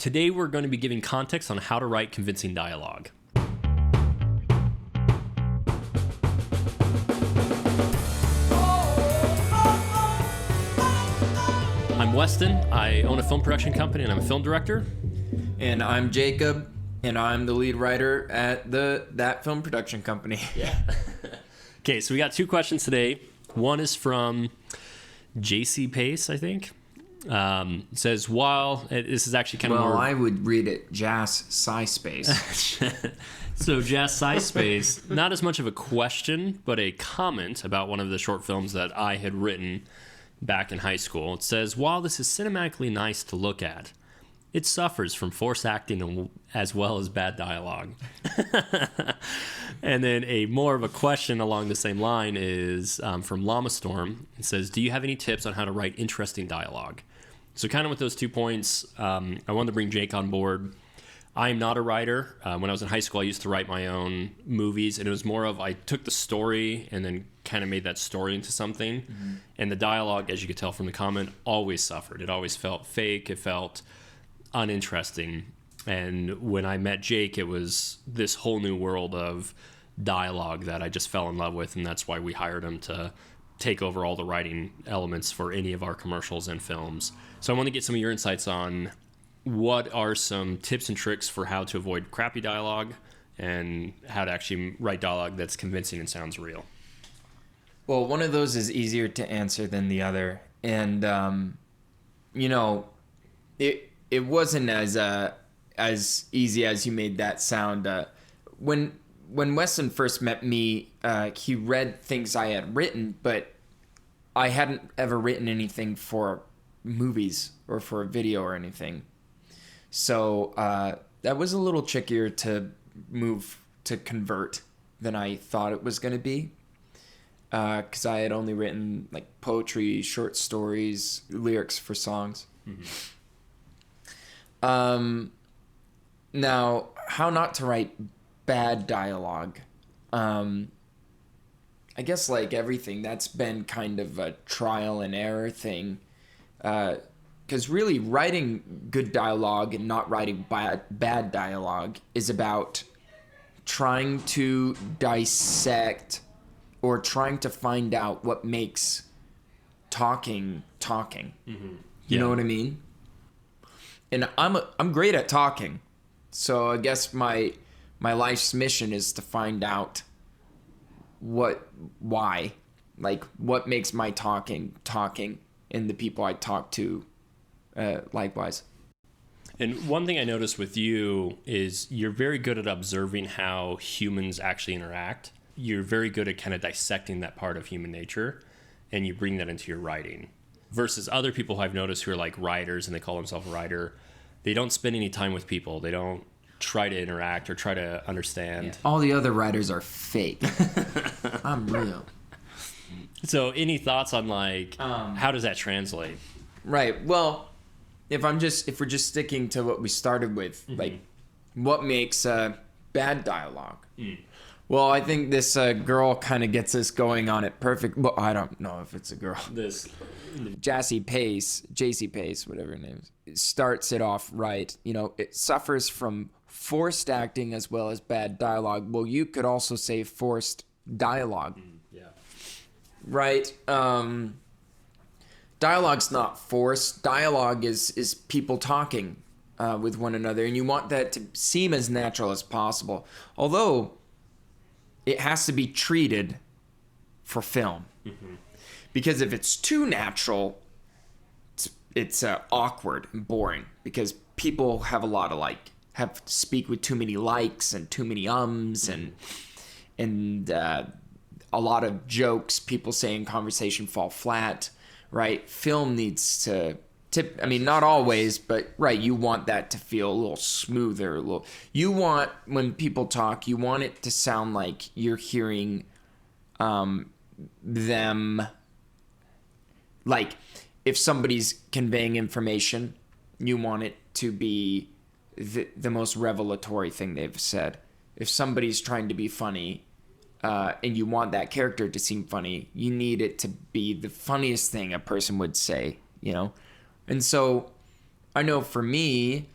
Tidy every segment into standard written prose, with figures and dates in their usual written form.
Today we're going to be giving context on how to write convincing dialogue. I'm Weston. I own a film production company and I'm a film director. And I'm Jacob, and I'm the lead writer at that film production company. Yeah. Okay, so we got two questions today. One is from JC Pace, I think. It says, this is actually kind of more... Well, I would read it Jas Sci Space. So Jas Sci Space, not as much of a question, but a comment about one of the short films that I had written back in high school. It says, while this is cinematically nice to look at, it suffers from forced acting as well as bad dialogue. And then a more of a question along the same line is from Llama Storm. It says, do you have any tips on how to write interesting dialogue? So kind of with those 2 points, I wanted to bring Jake on board. I am not a writer. When I was in high school, I used to write my own movies, and it was more of I took the story and then kind of made that story into something. Mm-hmm. And the dialogue, as you could tell from the comment, always suffered. It always felt fake. It felt uninteresting. And when I met Jake, it was this whole new world of dialogue that I just fell in love with, and that's why we hired him to take over all the writing elements for any of our commercials and films. So I want to get some of your insights on what are some tips and tricks for how to avoid crappy dialogue and how to actually write dialogue that's convincing and sounds real. Well, one of those is easier to answer than the other. And, it wasn't as easy as you made that sound. When Weston first met me, he read things I had written, but I hadn't ever written anything for movies or for a video or anything. So that was a little trickier to convert than I thought it was going to be. Because I had only written like poetry, short stories, lyrics for songs. Mm-hmm. Now, how not to write bad dialogue. I guess like everything, that's been kind of a trial and error thing. Because really writing good dialogue and not writing bad dialogue is about trying to dissect or trying to find out what makes talking. Mm-hmm. You know what I mean? And I'm great at talking. So I guess my life's mission is to find out why, like what makes my talking, and the people I talk to, likewise. And one thing I noticed with you is you're very good at observing how humans actually interact. You're very good at kind of dissecting that part of human nature, and you bring that into your writing. Versus other people who I've noticed who are like writers and they call themselves a writer, they don't spend any time with people. They don't try to interact or try to understand. Yeah. All the other writers are fake. I'm real. So any thoughts on like how does that translate? Right. Well, if we're just sticking to what we started with, mm-hmm. like what makes bad dialogue? Mm. Well, I think this girl kind of gets us going on it perfect. Well, I don't know if it's a girl. This JC Pace, whatever her name is, it starts it off right. It suffers from forced acting as well as bad dialogue. Well, you could also say forced dialogue. Yeah. Right. Dialogue's not forced. Dialogue is people talking with one another, and you want that to seem as natural as possible. Although it has to be treated for film. Mm-hmm. Because if it's too natural, it's awkward and boring. Because people have a lot of speak with too many likes and too many ums and a lot of jokes people say in conversation fall flat, right? Film needs to not always, but right, you want that to feel a little smoother. You want, when people talk, you want it to sound like you're hearing them. Like, if somebody's conveying information, you want it to be the most revelatory thing they've said. If somebody's trying to be funny, and you want that character to seem funny, you need it to be the funniest thing a person would say, And so I know for me,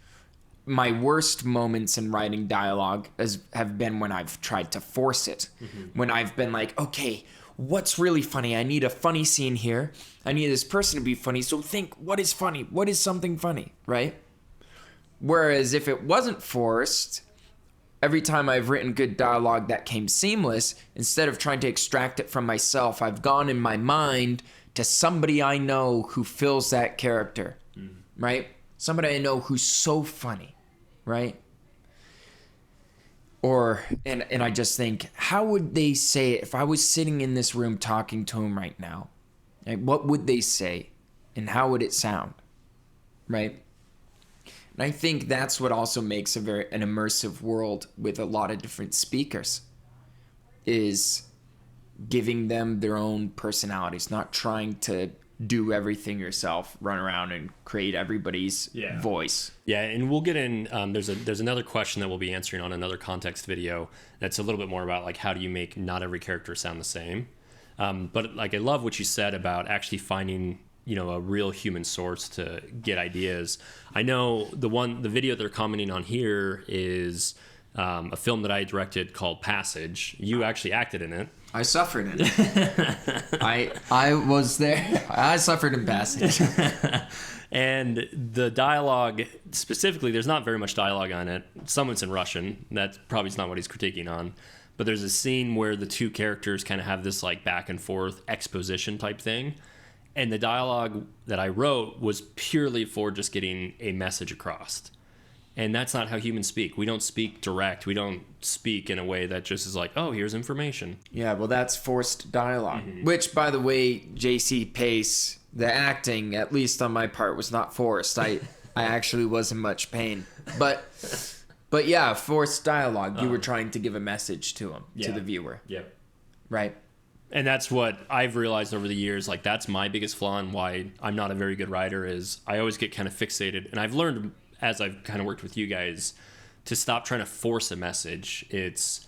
my worst moments in writing dialogue have been when I've tried to force it. When I've been like, okay, what's really funny? I need a funny scene here. I need this person to be funny. So think, what is funny? What is something funny, right? Whereas if it wasn't forced, every time I've written good dialogue that came seamless, instead of trying to extract it from myself, I've gone in my mind to somebody I know who fills that character, right? Somebody I know who's so funny, right? And I just think, how would they say it if I was sitting in this room talking to him right now? Like, what would they say, and how would it sound, right? And I think that's what also makes an immersive world with a lot of different speakers, is giving them their own personalities, not trying to do everything yourself, run around and create everybody's voice. Yeah, and we'll get in. There's another question that we'll be answering on another context video that's a little bit more about like how do you make not every character sound the same. But like I love what you said about actually finding a real human source to get ideas. I know the video they're commenting on here is a film that I directed called Passage. You actually acted in it. I suffered in it. I was there. I suffered in Passage. And the dialogue, specifically, there's not very much dialogue on it. Some of it's in Russian. That probably is not what he's critiquing on. But there's a scene where the two characters kind of have this like back and forth exposition type thing. And the dialogue that I wrote was purely for just getting a message across. And that's not how humans speak. We don't speak direct. We don't speak in a way that just is like, oh, here's information. Yeah, well, that's forced dialogue. Which, by the way, J.C. Pace, the acting, at least on my part, was not forced. I actually was in much pain. But yeah, forced dialogue. You were trying to give a message to him, to the viewer. Yep. Right. And that's what I've realized over the years. Like, that's my biggest flaw and why I'm not a very good writer is I always get kind of fixated. And I've learned, as I've kind of worked with you guys, to stop trying to force a message. It's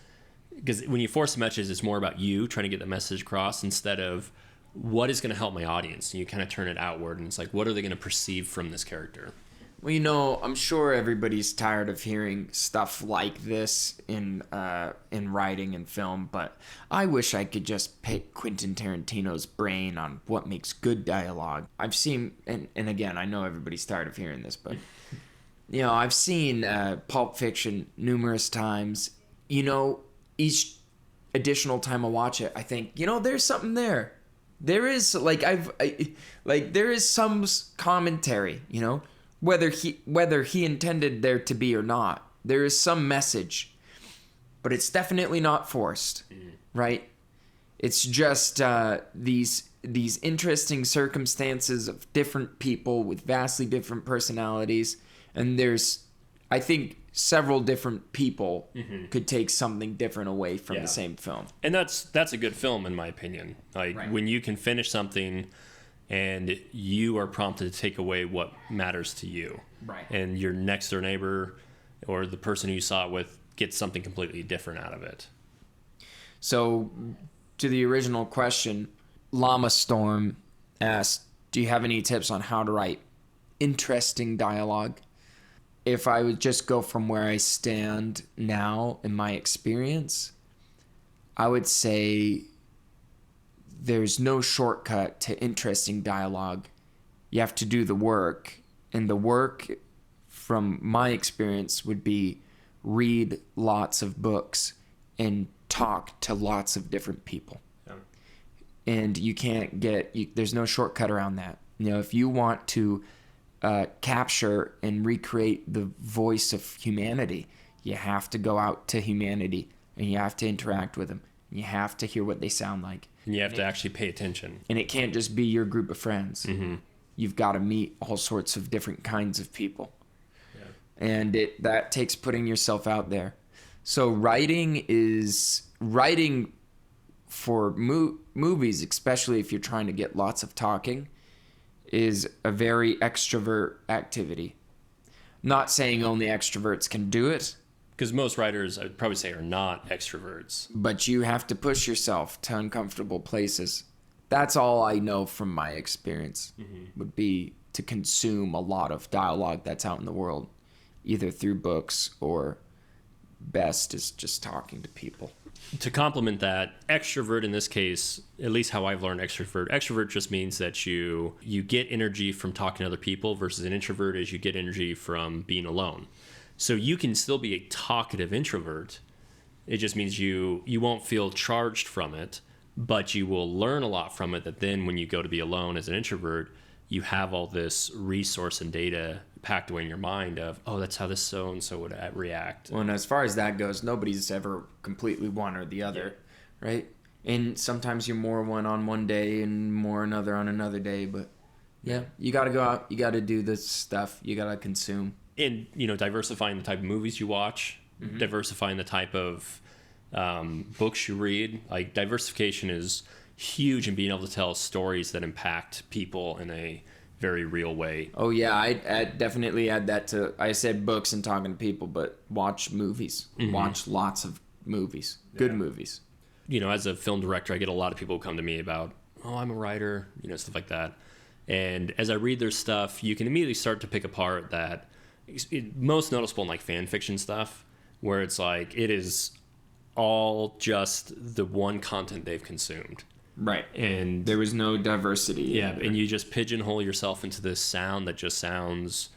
because when you force a message, it's more about you trying to get the message across instead of what is going to help my audience. And you kind of turn it outward, and it's like, what are they going to perceive from this character? Well, I'm sure everybody's tired of hearing stuff like this in writing and film, but I wish I could just pick Quentin Tarantino's brain on what makes good dialogue. I've seen, and again, I know everybody's tired of hearing this, but I've seen Pulp Fiction numerous times. Each additional time I watch it, I think, there's something there. There is there is some commentary, whether he intended there to be or not. There is some message, but it's definitely not forced, right? It's just these interesting circumstances of different people with vastly different personalities, and there's, I think, several different people could take something different away from the same film. And that's a good film, in my opinion. Like, when you can finish something and you are prompted to take away what matters to you. Right. And your next door neighbor or the person who you saw it with gets something completely different out of it. So, to the original question, Llama Storm asked, do you have any tips on how to write interesting dialogue? If I would just go from where I stand now in my experience, I would say there's no shortcut to interesting dialogue. You have to do the work. And the work, from my experience, would be read lots of books and talk to lots of different people. Yeah. And you can't there's no shortcut around that. If you want to capture and recreate the voice of humanity, you have to go out to humanity and you have to interact with them. You have to hear what they sound like. And you have to actually pay attention. And it can't just be your group of friends. You've got to meet all sorts of different kinds of people. Yeah. And that takes putting yourself out there. So writing for movies, especially if you're trying to get lots of talking, is a very extrovert activity. Not saying only extroverts can do it. Because most writers, I would probably say, are not extroverts. But you have to push yourself to uncomfortable places. That's all I know from my experience, would be to consume a lot of dialogue that's out in the world. either through books or best is just talking to people. To complement that, extrovert in this case, at least how I've learned extrovert just means that you get energy from talking to other people, versus an introvert is you get energy from being alone. So you can still be a talkative introvert. It just means you won't feel charged from it, but you will learn a lot from it, that then when you go to be alone as an introvert, you have all this resource and data packed away in your mind of, oh, that's how this so-and-so would react. Well, and as far as that goes, nobody's ever completely one or the other, right? And sometimes you're more one on one day and more another on another day, but yeah, you got to go out, you got to do this stuff, you got to consume. And, diversifying the type of movies you watch, diversifying the type of books you read. Like, diversification is huge in being able to tell stories that impact people in a very real way. Oh yeah, I definitely add that to. I said books and talking to people, but watch movies. Watch lots of movies, good movies. As a film director, I get a lot of people who come to me about, oh, I'm a writer, stuff like that. And as I read their stuff, you can immediately start to pick apart that most noticeable in like fan fiction stuff, where it's like it is all just the one content they've consumed. Right. And there was no diversity. Yeah, and you just pigeonhole yourself into this sound that just sounds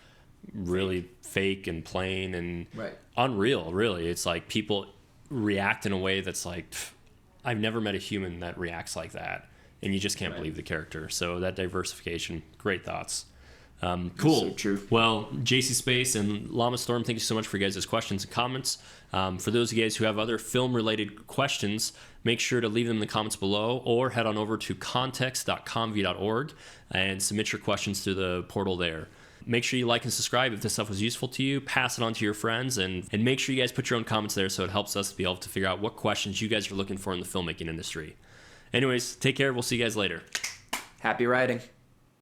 really fake and plain and unreal, really. It's like people react in a way that's like, I've never met a human that reacts like that. And you just can't believe the character. So that diversification, great thoughts. Cool. So true. Well, JC Space and Llama Storm, thank you so much for you guys' questions and comments. For those of you guys who have other film-related questions, make sure to leave them in the comments below, or head on over to context.comv.org and submit your questions through the portal there. Make sure you like and subscribe if this stuff was useful to you. Pass it on to your friends, and make sure you guys put your own comments there so it helps us be able to figure out what questions you guys are looking for in the filmmaking industry. Anyways, take care. We'll see you guys later. Happy writing.